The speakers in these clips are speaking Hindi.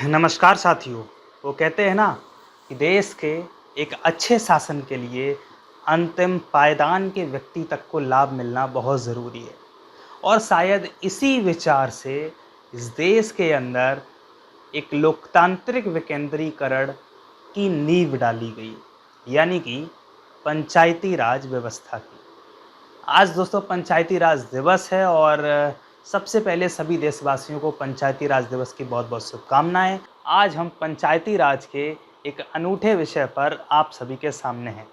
नमस्कार साथियों। वो कहते हैं ना कि देश के एक अच्छे शासन के लिए अंतिम पायदान के व्यक्ति तक को लाभ मिलना बहुत ज़रूरी है। और शायद इसी विचार से इस देश के अंदर एक लोकतांत्रिक विकेंद्रीकरण की नींव डाली गई, यानी कि पंचायती राज व्यवस्था की। आज दोस्तों पंचायती राज दिवस है और सबसे पहले सभी देशवासियों को पंचायती राज दिवस की बहुत बहुत शुभकामनाएं। आज हम पंचायती राज के एक अनूठे विषय पर आप सभी के सामने हैं।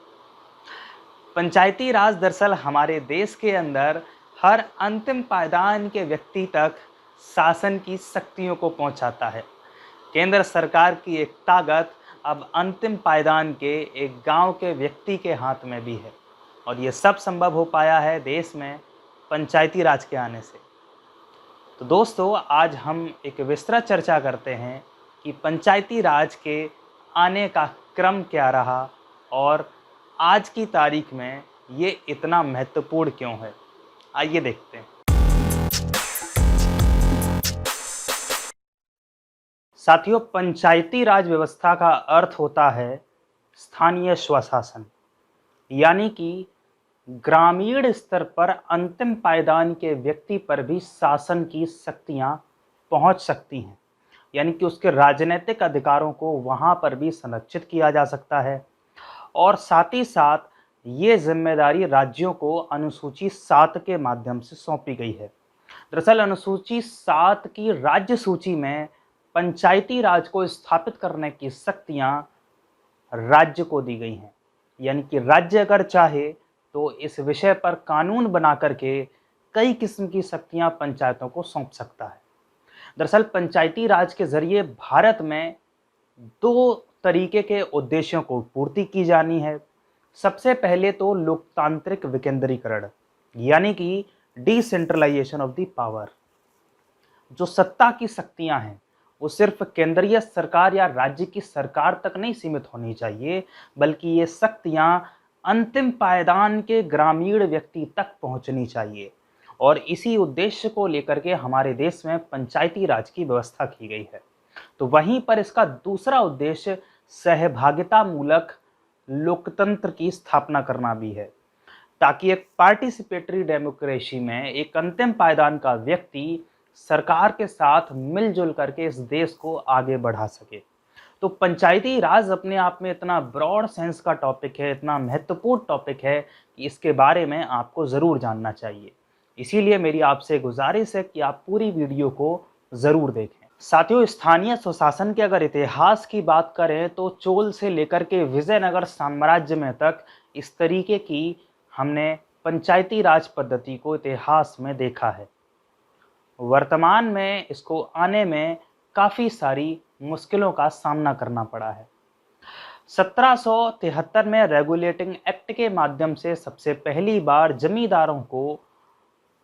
पंचायती राज दरअसल हमारे देश के अंदर हर अंतिम पायदान के व्यक्ति तक शासन की शक्तियों को पहुंचाता है। केंद्र सरकार की एक ताकत अब अंतिम पायदान के एक गांव के व्यक्ति के हाथ में भी है और ये सब संभव हो पाया है देश में पंचायती राज के आने से। तो दोस्तों आज हम एक विस्तृत चर्चा करते हैं कि पंचायती राज के आने का क्रम क्या रहा और आज की तारीख में ये इतना महत्वपूर्ण क्यों है। आइए देखते हैं। साथियों, पंचायती राज व्यवस्था का अर्थ होता है स्थानीय स्वशासन, यानी कि ग्रामीण स्तर पर अंतिम पायदान के व्यक्ति पर भी शासन की शक्तियां पहुंच सकती हैं, यानी कि उसके राजनीतिक अधिकारों को वहां पर भी संरक्षित किया जा सकता है। और साथ ही साथ ये जिम्मेदारी राज्यों को अनुसूची 7 के माध्यम से सौंपी गई है। दरअसल अनुसूची 7 की राज्य सूची में पंचायती राज को स्थापित करने की शक्तियां राज्य को दी गई हैं, यानी कि राज्य अगर चाहे तो इस विषय पर कानून बना करके कई किस्म की शक्तियां पंचायतों को सौंप सकता है। दरअसल पंचायती राज के जरिए भारत में 2 तरीके के उद्देश्यों को पूर्ति की जानी है। सबसे पहले तो लोकतांत्रिक विकेंद्रीकरण, यानी कि डिसेंट्रलाइजेशन ऑफ द पावर। जो सत्ता की शक्तियां हैं वो सिर्फ केंद्रीय सरकार या राज्य की सरकार तक नहीं सीमित होनी चाहिए, बल्कि ये शक्तियां अंतिम पायदान के ग्रामीण व्यक्ति तक पहुंचनी चाहिए। और इसी उद्देश्य को लेकर के हमारे देश में पंचायती राज की व्यवस्था की गई है। तो वहीं पर इसका दूसरा उद्देश्य सहभागिता मूलक लोकतंत्र की स्थापना करना भी है, ताकि एक पार्टिसिपेटरी डेमोक्रेसी में एक अंतिम पायदान का व्यक्ति सरकार के साथ मिलजुल करके इस देश को आगे बढ़ा सके। तो पंचायती राज अपने आप में इतना ब्रॉड सेंस का टॉपिक है, इतना महत्वपूर्ण टॉपिक है कि इसके बारे में आपको ज़रूर जानना चाहिए। इसीलिए मेरी आपसे गुजारिश है कि आप पूरी वीडियो को ज़रूर देखें। साथियों, स्थानीय स्वशासन के अगर इतिहास की बात करें तो चोल से लेकर के विजयनगर साम्राज्य में तक इस तरीके की हमने पंचायती राज पद्धति को इतिहास में देखा है। वर्तमान में इसको आने में काफ़ी सारी मुश्किलों का सामना करना पड़ा है। 1773 में रेगुलेटिंग एक्ट के माध्यम से सबसे पहली बार जमींदारों को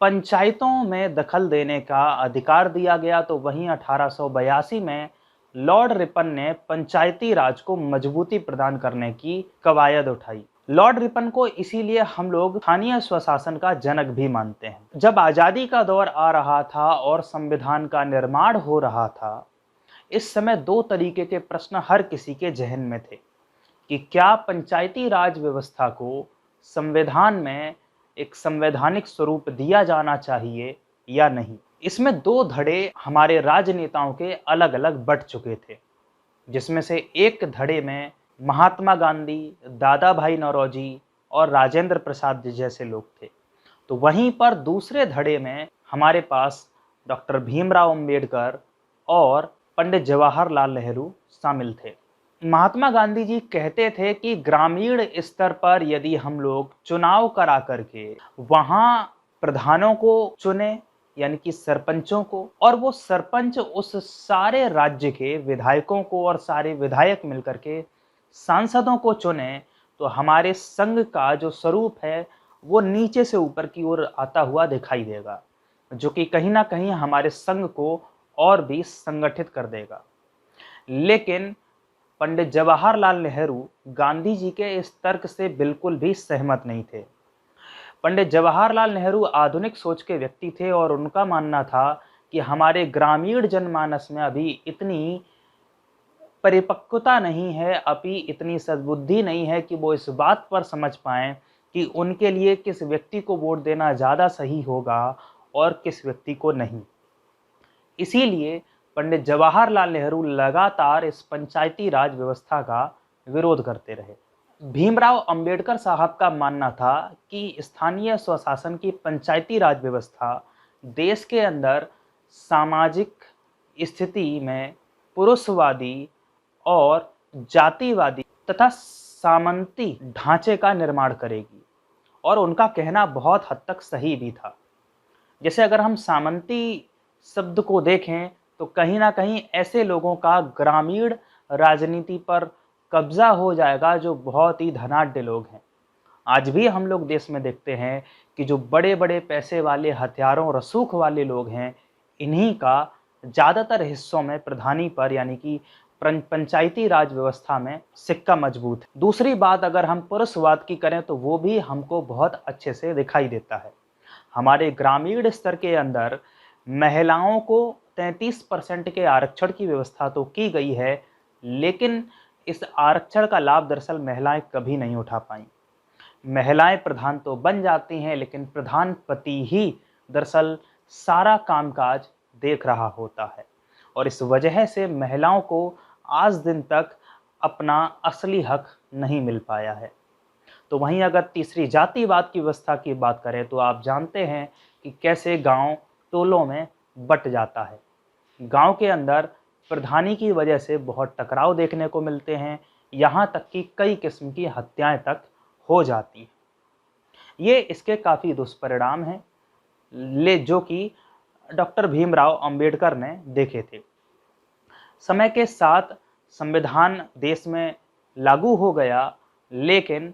पंचायतों में दखल देने का अधिकार दिया गया, तो वहीं 1882 में लॉर्ड रिपन ने पंचायती राज को मजबूती प्रदान करने की कवायद उठाई। लॉर्ड रिपन को इसीलिए हम लोग स्थानीय स्वशासन का जनक भी मानते हैं। जब आज़ादी का दौर आ रहा था और संविधान का निर्माण हो रहा था, इस समय 2 तरीके के प्रश्न हर किसी के जहन में थे कि क्या पंचायती राज व्यवस्था को संविधान में एक संवैधानिक स्वरूप दिया जाना चाहिए या नहीं। इसमें 2 धड़े हमारे राजनेताओं के अलग अलग बट चुके थे, जिसमें से एक धड़े में महात्मा गांधी, दादा भाई नौरोजी और राजेंद्र प्रसाद जी जैसे लोग थे। तो वहीं पर दूसरे धड़े में हमारे पास डॉक्टर भीमराव अंबेडकर और पंडित जवाहरलाल नेहरू शामिल थे। महात्मा गांधी जी कहते थे कि ग्रामीण स्तर पर यदि हम लोग चुनाव करा करके वहां प्रधानों को चुने, यानी कि सरपंचों को, और वो सरपंच उस सारे राज्य के विधायकों को और सारे विधायक मिलकर के सांसदों को चुने, तो हमारे संघ का जो स्वरूप है वो नीचे से ऊपर की ओर आता हुआ दिखाई देगा, जो कि कहीं ना कहीं हमारे संघ को और भी संगठित कर देगा। लेकिन पंडित जवाहरलाल नेहरू गांधी जी के इस तर्क से बिल्कुल भी सहमत नहीं थे। पंडित जवाहरलाल नेहरू आधुनिक सोच के व्यक्ति थे और उनका मानना था कि हमारे ग्रामीण जनमानस में अभी इतनी परिपक्वता नहीं है, अभी इतनी सद्बुद्धि नहीं है कि वो इस बात पर समझ पाएँ कि उनके लिए किस व्यक्ति को वोट देना ज़्यादा सही होगा और किस व्यक्ति को नहीं। इसीलिए पंडित जवाहरलाल नेहरू लगातार इस पंचायती राज व्यवस्था का विरोध करते रहे। भीमराव अंबेडकर साहब का मानना था कि स्थानीय स्वशासन की पंचायती राज व्यवस्था देश के अंदर सामाजिक स्थिति में पुरुषवादी और जातिवादी तथा सामंती ढांचे का निर्माण करेगी, और उनका कहना बहुत हद तक सही भी था। जैसे अगर हम सामंती शब्द को देखें तो कहीं ना कहीं ऐसे लोगों का ग्रामीण राजनीति पर कब्जा हो जाएगा जो बहुत ही धनाढ्य लोग हैं। आज भी हम लोग देश में देखते हैं कि जो बड़े बड़े पैसे वाले, हथियारों रसूख वाले लोग हैं, इन्हीं का ज़्यादातर हिस्सों में प्रधानी पर यानी कि पंचायती राज व्यवस्था में सिक्का मजबूत है। दूसरी बात अगर हम पुरुषवाद की करें तो वो भी हमको बहुत अच्छे से दिखाई देता है। हमारे ग्रामीण स्तर के अंदर महिलाओं को 33% के आरक्षण की व्यवस्था तो की गई है, लेकिन इस आरक्षण का लाभ दरअसल महिलाएं कभी नहीं उठा पाई। महिलाएं प्रधान तो बन जाती हैं, लेकिन प्रधान पति ही दरअसल सारा कामकाज देख रहा होता है, और इस वजह से महिलाओं को आज दिन तक अपना असली हक नहीं मिल पाया है। तो वहीं अगर तीसरी जातिवाद की व्यवस्था की बात करें तो आप जानते हैं कि कैसे गांव टोलों में बट जाता है। गांव के अंदर प्रधानी की वजह से बहुत टकराव देखने को मिलते हैं, यहाँ तक कि कई किस्म की हत्याएं तक हो जाती हैं। ये इसके काफ़ी दुष्परिणाम हैं जो कि डॉक्टर भीमराव अंबेडकर ने देखे थे। समय के साथ संविधान देश में लागू हो गया, लेकिन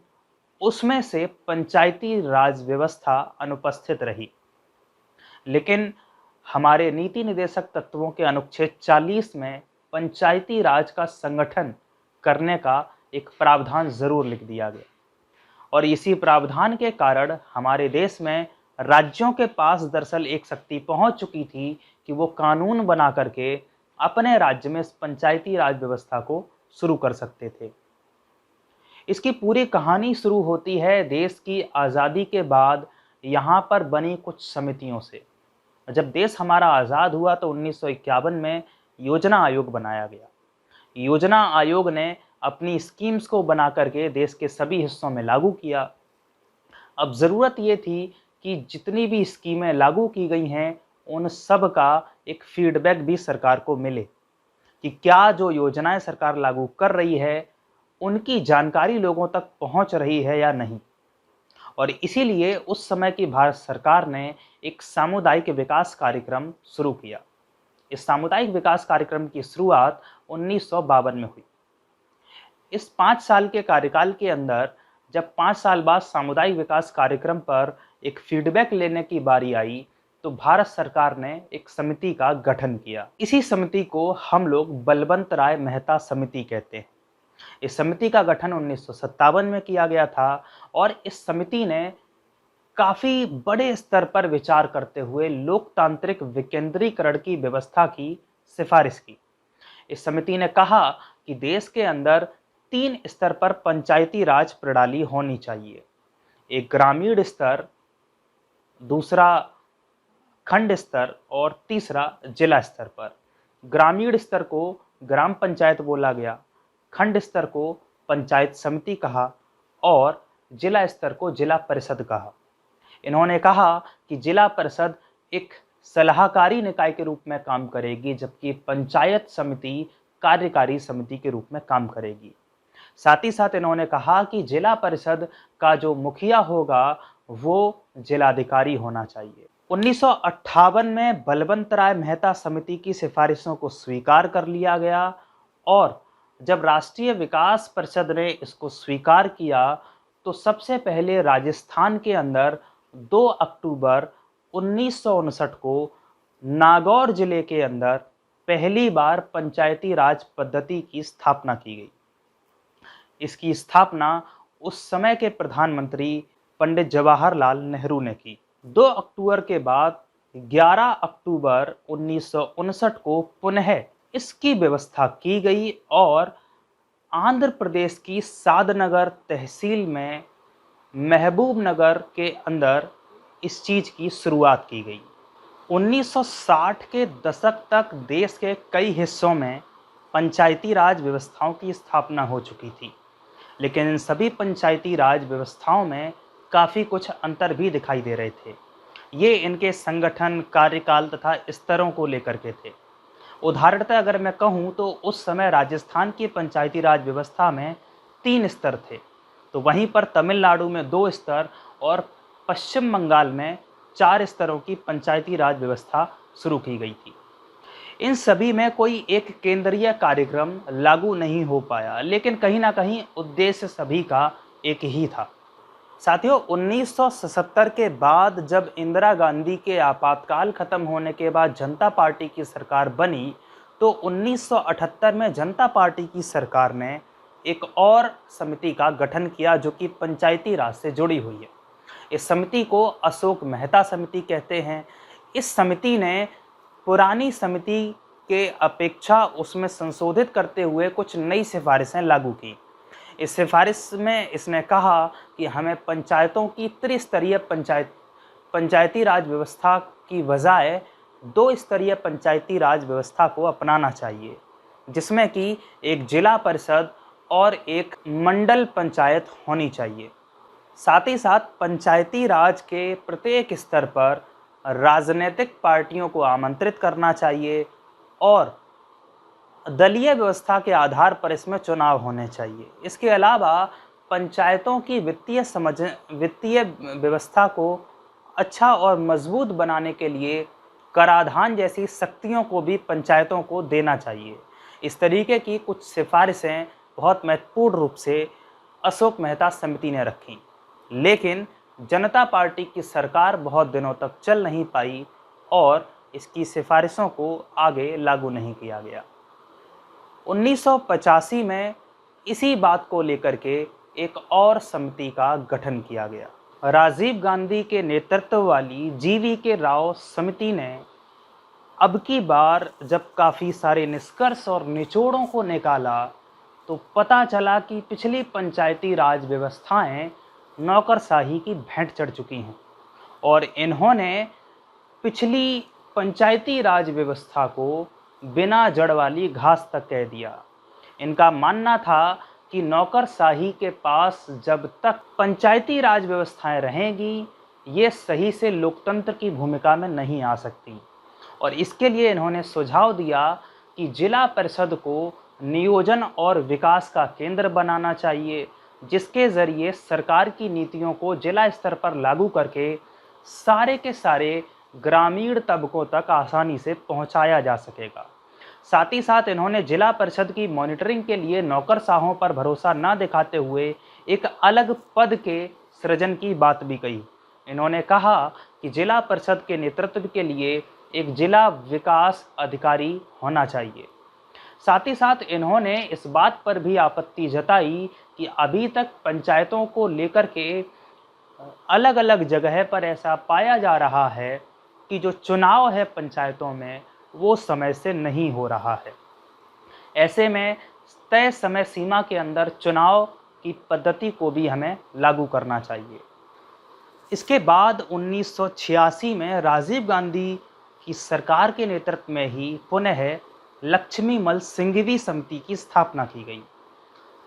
उसमें से पंचायती राज व्यवस्था अनुपस्थित रही। लेकिन हमारे नीति निदेशक तत्वों के अनुच्छेद 40 में पंचायती राज का संगठन करने का एक प्रावधान जरूर लिख दिया गया, और इसी प्रावधान के कारण हमारे देश में राज्यों के पास दरअसल एक शक्ति पहुंच चुकी थी कि वो कानून बना करके अपने राज्य में इस पंचायती राज व्यवस्था को शुरू कर सकते थे। इसकी पूरी कहानी शुरू होती है देश की आज़ादी के बाद यहाँ पर बनी कुछ समितियों से। जब देश हमारा आज़ाद हुआ तो 1951 में योजना आयोग बनाया गया। योजना आयोग ने अपनी स्कीम्स को बना करके देश के सभी हिस्सों में लागू किया। अब ज़रूरत ये थी कि जितनी भी स्कीमें लागू की गई हैं उन सब का एक फीडबैक भी सरकार को मिले कि क्या जो योजनाएं सरकार लागू कर रही है उनकी जानकारी लोगों तक पहुंच रही है या नहीं। और इसीलिए उस समय की भारत सरकार ने एक सामुदायिक विकास कार्यक्रम शुरू किया। इस सामुदायिक विकास कार्यक्रम की शुरुआत 1952 में हुई। इस 5 साल के कार्यकाल के अंदर जब 5 साल बाद सामुदायिक विकास कार्यक्रम पर एक फीडबैक लेने की बारी आई तो भारत सरकार ने एक समिति का गठन किया। इसी समिति को हम लोग बलवंत राय मेहता समिति कहते हैं। इस समिति का गठन 1957 में किया गया था, और इस समिति ने काफ़ी बड़े स्तर पर विचार करते हुए लोकतांत्रिक विकेंद्रीकरण की व्यवस्था की सिफारिश की। इस समिति ने कहा कि देश के अंदर 3 स्तर पर पंचायती राज प्रणाली होनी चाहिए। एक ग्रामीण स्तर, दूसरा खंड स्तर और तीसरा जिला स्तर पर। ग्रामीण स्तर को ग्राम पंचायत बोला गया, खंड स्तर को पंचायत समिति कहा और जिला स्तर को जिला परिषद कहा। इन्होंने कहा कि जिला परिषद एक सलाहकारी निकाय के रूप में काम करेगी, जबकि पंचायत समिति कार्यकारी समिति के रूप में काम करेगी। साथ ही साथ इन्होंने कहा कि जिला परिषद का जो मुखिया होगा वो जिलाधिकारी होना चाहिए। 1958 में बलवंत राय मेहता समिति की सिफारिशों को स्वीकार कर लिया गया, और जब राष्ट्रीय विकास परिषद ने इसको स्वीकार किया तो सबसे पहले राजस्थान के अंदर 2 अक्टूबर 1959 को नागौर जिले के अंदर पहली बार पंचायती राज पद्धति की स्थापना की गई। इसकी स्थापना उस समय के प्रधानमंत्री पंडित जवाहरलाल नेहरू ने की। 2 अक्टूबर के बाद 11 अक्टूबर 1959 को पुनः इसकी व्यवस्था की गई और आंध्र प्रदेश की सादनगर तहसील में महबूब नगर के अंदर इस चीज़ की शुरुआत की गई। 1960 के दशक तक देश के कई हिस्सों में पंचायती राज व्यवस्थाओं की स्थापना हो चुकी थी, लेकिन इन सभी पंचायती राज व्यवस्थाओं में काफ़ी कुछ अंतर भी दिखाई दे रहे थे। ये इनके संगठन, कार्यकाल तथा स्तरों को लेकर के थे। उदाहरणतः अगर मैं कहूँ तो उस समय राजस्थान की पंचायती राज व्यवस्था में 3 स्तर थे, तो वहीं पर तमिलनाडु में 2 स्तर और पश्चिम बंगाल में 4 स्तरों की पंचायती राज व्यवस्था शुरू की गई थी। इन सभी में कोई एक केंद्रीय कार्यक्रम लागू नहीं हो पाया, लेकिन कहीं ना कहीं उद्देश्य सभी का एक ही था। साथियों, 1977 के बाद जब इंदिरा गांधी के आपातकाल खत्म होने के बाद जनता पार्टी की सरकार बनी, तो 1978 में जनता पार्टी की सरकार ने एक और समिति का गठन किया जो कि पंचायती राज से जुड़ी हुई है। इस समिति को अशोक मेहता समिति कहते हैं। इस समिति ने पुरानी समिति के अपेक्षा उसमें संशोधित करते हुए कुछ नई सिफारिशें लागू की। इस सिफारिश में इसने कहा कि हमें पंचायतों की त्रिस्तरीय पंचायती राज व्यवस्था की बजाय 2 स्तरीय पंचायती राज व्यवस्था को अपनाना चाहिए, जिसमें कि एक जिला परिषद और एक मंडल पंचायत होनी चाहिए। साथ ही साथ पंचायती राज के प्रत्येक स्तर पर राजनीतिक पार्टियों को आमंत्रित करना चाहिए और दलीय व्यवस्था के आधार पर इसमें चुनाव होने चाहिए। इसके अलावा पंचायतों की वित्तीय व्यवस्था को अच्छा और मजबूत बनाने के लिए कराधान जैसी शक्तियों को भी पंचायतों को देना चाहिए। इस तरीके की कुछ सिफारिशें बहुत महत्वपूर्ण रूप से अशोक मेहता समिति ने रखी, लेकिन जनता पार्टी की सरकार बहुत दिनों तक चल नहीं पाई और इसकी सिफारिशों को आगे लागू नहीं किया गया। 1985 में इसी बात को लेकर के एक और समिति का गठन किया गया। राजीव गांधी के नेतृत्व वाली GV राव समिति ने अब की बार जब काफ़ी सारे निष्कर्ष और निचोड़ों को निकाला, तो पता चला कि पिछली पंचायती राज व्यवस्थाएं नौकरशाही की भेंट चढ़ चुकी हैं और इन्होंने पिछली पंचायती राज व्यवस्था को बिना जड़ वाली घास तक कह दिया। इनका मानना था कि नौकरशाही के पास जब तक पंचायती राज व्यवस्थाएं रहेंगी, ये सही से लोकतंत्र की भूमिका में नहीं आ सकती और इसके लिए इन्होंने सुझाव दिया कि जिला परिषद को नियोजन और विकास का केंद्र बनाना चाहिए, जिसके ज़रिए सरकार की नीतियों को जिला स्तर पर लागू करके सारे के सारे ग्रामीण तबकों तक आसानी से पहुंचाया जा सकेगा। साथ ही साथ इन्होंने जिला परिषद की मॉनिटरिंग के लिए नौकरशाहों पर भरोसा न दिखाते हुए एक अलग पद के सृजन की बात भी कही। इन्होंने कहा कि जिला परिषद के नेतृत्व के लिए एक जिला विकास अधिकारी होना चाहिए। साथ ही साथ इन्होंने इस बात पर भी आपत्ति जताई कि अभी तक पंचायतों को लेकर के अलग अलग जगह पर ऐसा पाया जा रहा है कि जो चुनाव है पंचायतों में वो समय से नहीं हो रहा है। ऐसे में तय समय सीमा के अंदर चुनाव की पद्धति को भी हमें लागू करना चाहिए। इसके बाद 1986 में राजीव गांधी की सरकार के नेतृत्व में ही पुनः लक्ष्मीमल सिंघवी समिति की स्थापना की गई।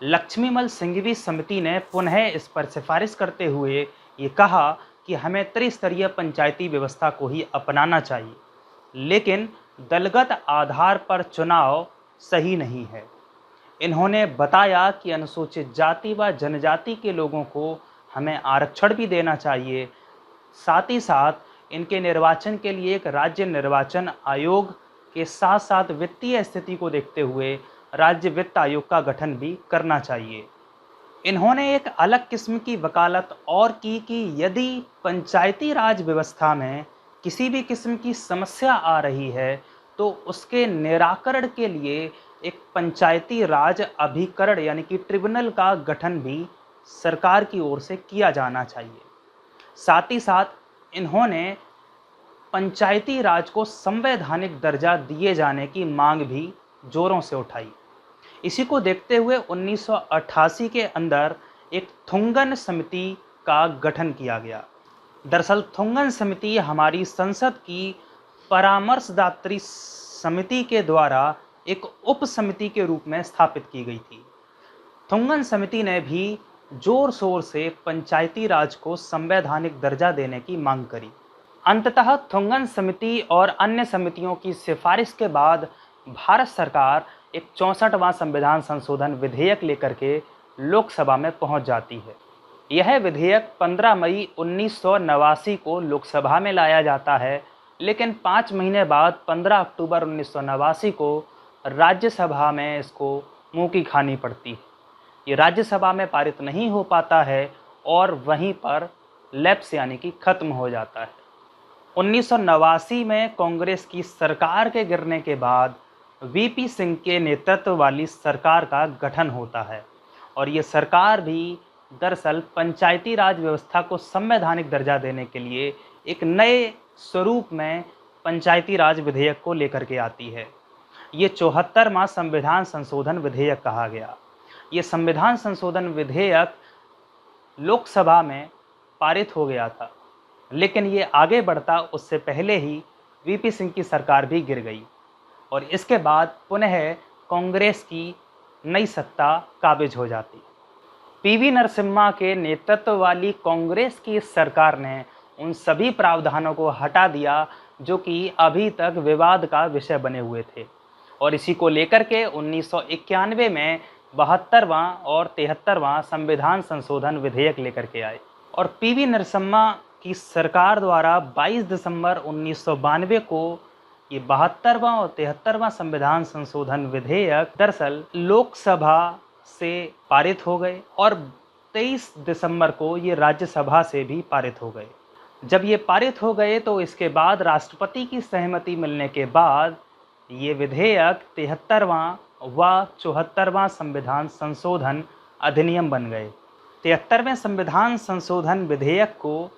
लक्ष्मीमल सिंघवी समिति ने पुनः इस पर सिफारिश करते हुए ये कहा कि हमें त्रिस्तरीय पंचायती व्यवस्था को ही अपनाना चाहिए, लेकिन दलगत आधार पर चुनाव सही नहीं है। इन्होंने बताया कि अनुसूचित जाति व जनजाति के लोगों को हमें आरक्षण भी देना चाहिए। साथ ही साथ इनके निर्वाचन के लिए एक राज्य निर्वाचन आयोग के साथ साथ वित्तीय स्थिति को देखते हुए राज्य वित्त आयोग का गठन भी करना चाहिए। इन्होंने एक अलग किस्म की वकालत और की कि यदि पंचायती राज व्यवस्था में किसी भी किस्म की समस्या आ रही है तो उसके निराकरण के लिए एक पंचायती राज अभिकरण यानी कि ट्रिब्यूनल का गठन भी सरकार की ओर से किया जाना चाहिए। साथ ही साथ इन्होंने पंचायती राज को संवैधानिक दर्जा दिए जाने की मांग भी जोरों से उठाई। इसी को देखते हुए 1988 के अंदर एक थुंगन समिति का गठन किया गया। दरअसल थुंगन समिति हमारी संसद की परामर्शदात्री समिति के द्वारा एक उप समिति के रूप में स्थापित की गई थी। थुंगन समिति ने भी जोर शोर से पंचायती राज को संवैधानिक दर्जा देने की मांग करी। अंततः थुंगन समिति और अन्य समितियों की सिफारिश के बाद भारत सरकार एक 64वां संविधान संशोधन विधेयक लेकर के लोकसभा में पहुंच जाती है। यह विधेयक 15 मई 1989 को लोकसभा में लाया जाता है, लेकिन 5 महीने बाद 15 अक्टूबर 1989 को राज्यसभा में इसको मुंह की खानी पड़ती है। ये राज्यसभा में पारित नहीं हो पाता है और वहीं पर लैप्स यानी कि खत्म हो जाता है। 1989 में कांग्रेस की सरकार के गिरने के बाद वीपी सिंह के नेतृत्व वाली सरकार का गठन होता है और ये सरकार भी दरअसल पंचायती राज व्यवस्था को संवैधानिक दर्जा देने के लिए एक नए स्वरूप में पंचायती राज विधेयक को लेकर के आती है। ये 74वां संविधान संशोधन विधेयक कहा गया। ये संविधान संशोधन विधेयक लोकसभा में पारित हो गया था, लेकिन ये आगे बढ़ता उससे पहले ही वीपी सिंह की सरकार भी गिर गई और इसके बाद पुनः कांग्रेस की नई सत्ता काबिज हो जाती। पीवी नरसिम्हा के नेतृत्व वाली कांग्रेस की सरकार ने उन सभी प्रावधानों को हटा दिया जो कि अभी तक विवाद का विषय बने हुए थे और इसी को लेकर के 1991 में 72वां और 73वां संविधान संशोधन विधेयक लेकर के आए और पीवी नरसिम्हा की सरकार द्वारा 22 दिसंबर 1992 को ये 72वां और 73वां संविधान संशोधन विधेयक दरअसल लोकसभा से पारित हो गए और 23 दिसंबर को ये राज्यसभा से भी पारित हो गए। जब ये पारित हो गए तो इसके बाद राष्ट्रपति की सहमति मिलने के बाद ये विधेयक 73वां व 74वां संविधान संशोधन अधिनियम बन गए। 73वें संविधान संशोधन विधेयक को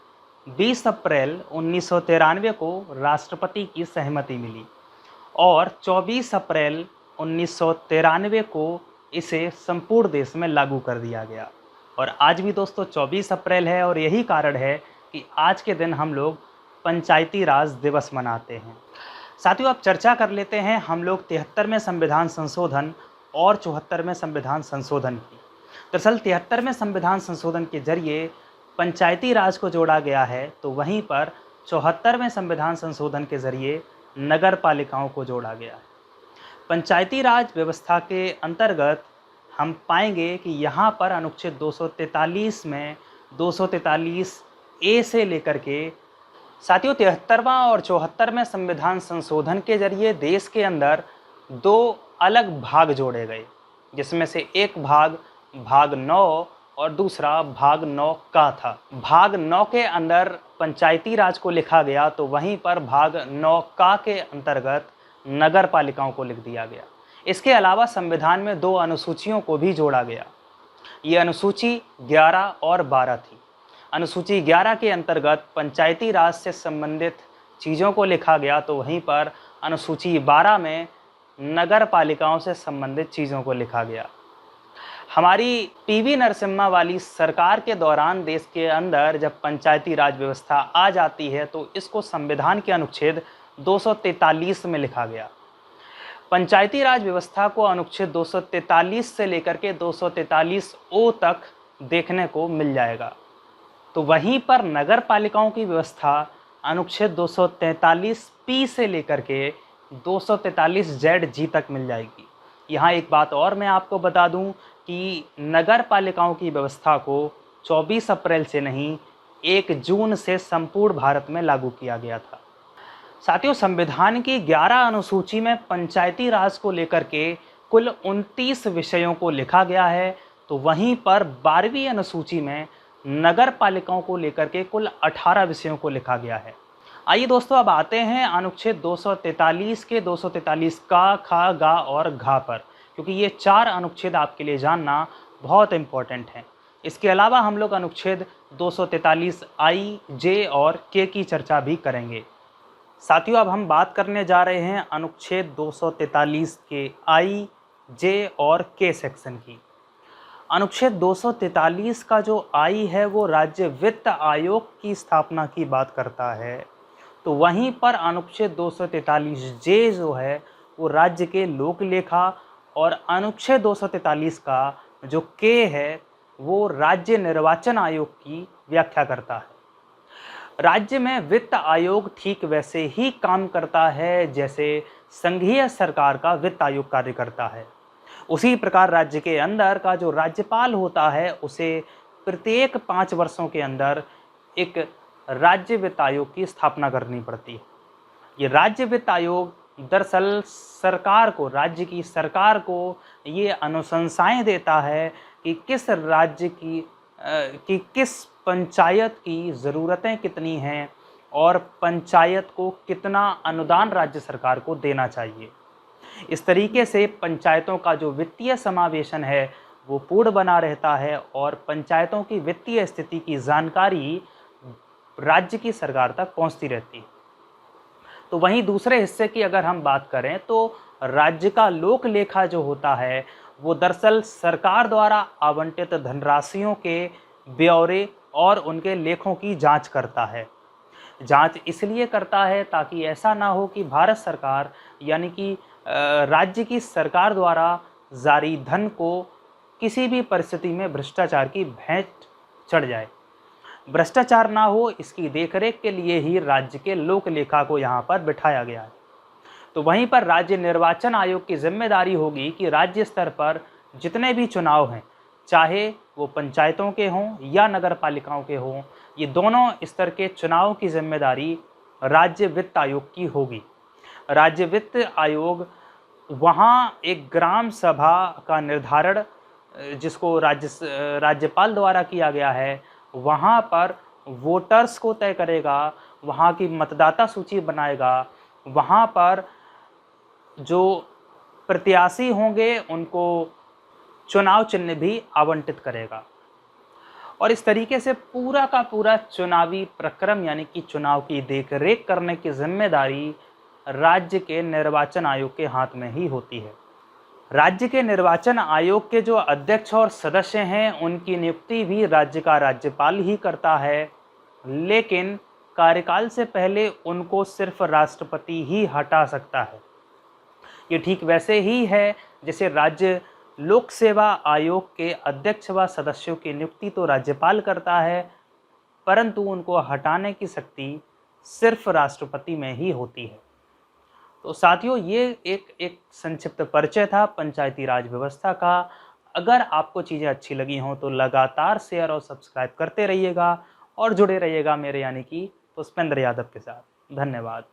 20 अप्रैल 1993 को राष्ट्रपति की सहमति मिली और 24 अप्रैल 1993 को इसे संपूर्ण देश में लागू कर दिया गया और आज भी दोस्तों 24 अप्रैल है और यही कारण है कि आज के दिन हम लोग पंचायती राज दिवस मनाते हैं। साथियों, अब चर्चा कर लेते हैं हम लोग 73वें संविधान संशोधन और 74वें संविधान संशोधन की। दरअसल 73वें संविधान संशोधन के जरिए पंचायती राज को जोड़ा गया है, तो वहीं पर 74वें संविधान संशोधन के जरिए नगर पालिकाओं को जोड़ा गया है। पंचायती राज व्यवस्था के अंतर्गत हम पाएंगे कि यहाँ पर अनुच्छेद 243 में 243 ए से लेकर के साथियों 73वां और 74वें संविधान संशोधन के जरिए देश के अंदर 2 अलग भाग जोड़े गए, जिसमें से एक भाग 9 और दूसरा भाग 9 का था। भाग 9 के अंदर पंचायती राज को लिखा गया, तो वहीं पर भाग 9 का के अंतर्गत नगर पालिकाओं को लिख दिया गया। इसके अलावा संविधान में 2 अनुसूचियों को भी जोड़ा गया। ये अनुसूची 11 और 12 थी। अनुसूची 11 के अंतर्गत पंचायती राज से संबंधित चीज़ों को लिखा गया, तो वहीं पर अनुसूची 12 में नगर पालिकाओं से संबंधित चीज़ों को लिखा गया। हमारी पीवी नरसिम्हा वाली सरकार के दौरान देश के अंदर जब पंचायती राज व्यवस्था आ जाती है, तो इसको संविधान के अनुच्छेद 243 में लिखा गया। पंचायती राज व्यवस्था को अनुच्छेद 243 से लेकर के 243 ओ तक देखने को मिल जाएगा। तो वहीं पर नगर पालिकाओं की व्यवस्था अनुच्छेद 243 पी से लेकर के 243 जेड जी तक मिल जाएगी। यहाँ एक बात और मैं आपको बता दूं कि नगर पालिकाओं की व्यवस्था को 24 अप्रैल से नहीं 1 जून से संपूर्ण भारत में लागू किया गया था। साथियों, संविधान की 11 अनुसूची में पंचायती राज को लेकर के कुल 29 विषयों को लिखा गया है, तो वहीं पर 12वीं अनुसूची में नगर पालिकाओं को लेकर के कुल 18 विषयों को लिखा गया है। आइए दोस्तों, अब आते हैं अनुच्छेद 243 के 243 का, खा, गा और घा पर, क्योंकि ये 4 अनुच्छेद आपके लिए जानना बहुत इम्पोर्टेंट हैं। इसके अलावा हम लोग अनुच्छेद 243 आई, जे और के की चर्चा भी करेंगे। साथियों, अब हम बात करने जा रहे हैं अनुच्छेद 243 के आई, जे और के सेक्शन की। अनुच्छेद 243 का जो आई है वो राज्य वित्त आयोग की स्थापना की बात करता है, तो वहीं पर अनुच्छेद 243 जे जो है वो राज्य के लोक लेखा, और अनुच्छेद 243 का जो के है वो राज्य निर्वाचन आयोग की व्याख्या करता है। राज्य में वित्त आयोग ठीक वैसे ही काम करता है जैसे संघीय सरकार का वित्त आयोग कार्य करता है। उसी प्रकार राज्य के अंदर का जो राज्यपाल होता है उसे प्रत्येक 5 वर्षों के अंदर एक राज्य वित्त आयोग की स्थापना करनी पड़ती है। ये राज्य वित्त आयोग दरअसल सरकार को, राज्य की सरकार को ये अनुशंसाएं देता है कि किस राज्य की कि किस पंचायत की ज़रूरतें कितनी हैं और पंचायत को कितना अनुदान राज्य सरकार को देना चाहिए। इस तरीके से पंचायतों का जो वित्तीय समावेशन है वो पूर्ण बना रहता है और पंचायतों की वित्तीय स्थिति की जानकारी राज्य की सरकार तक पहुंचती रहती है। तो वहीं दूसरे हिस्से की अगर हम बात करें तो राज्य का लोक लेखा जो होता है वो दरअसल सरकार द्वारा आवंटित धनराशियों के ब्यौरे और उनके लेखों की जांच करता है। जांच इसलिए करता है ताकि ऐसा ना हो कि भारत सरकार यानी कि राज्य की सरकार द्वारा जारी धन को किसी भी परिस्थिति में भ्रष्टाचार की भेंट चढ़ जाए। भ्रष्टाचार ना हो इसकी देखरेख के लिए ही राज्य के लोक लेखा को यहाँ पर बिठाया गया है। तो वहीं पर राज्य निर्वाचन आयोग की जिम्मेदारी होगी कि राज्य स्तर पर जितने भी चुनाव हैं, चाहे वो पंचायतों के हों या नगर पालिकाओं के हों, ये दोनों स्तर के चुनाव की जिम्मेदारी राज्य वित्त आयोग की होगी। राज्य वित्त आयोग वहाँ एक ग्राम सभा का निर्धारण जिसको राज्यपाल द्वारा किया गया है, वहाँ पर वोटर्स को तय करेगा, वहाँ की मतदाता सूची बनाएगा, वहाँ पर जो प्रत्याशी होंगे उनको चुनाव चिन्ह भी आवंटित करेगा। और इस तरीके से पूरा का पूरा चुनावी प्रक्रम यानी कि चुनाव की देखरेख करने की जिम्मेदारी राज्य के निर्वाचन आयोग के हाथ में ही होती है। राज्य के निर्वाचन आयोग के जो अध्यक्ष और सदस्य हैं उनकी नियुक्ति भी राज्य का राज्यपाल ही करता है, लेकिन कार्यकाल से पहले उनको सिर्फ राष्ट्रपति ही हटा सकता है। ये ठीक वैसे ही है जैसे राज्य लोक सेवा आयोग के अध्यक्ष व सदस्यों की नियुक्ति तो राज्यपाल करता है, परंतु उनको हटाने की शक्ति सिर्फ राष्ट्रपति में ही होती है। तो साथियों, ये एक संक्षिप्त परिचय था पंचायती राज व्यवस्था का। अगर आपको चीज़ें अच्छी लगी हों तो लगातार शेयर और सब्सक्राइब करते रहिएगा और जुड़े रहिएगा मेरे यानी कि पुष्पेंद्र यादव के साथ। धन्यवाद।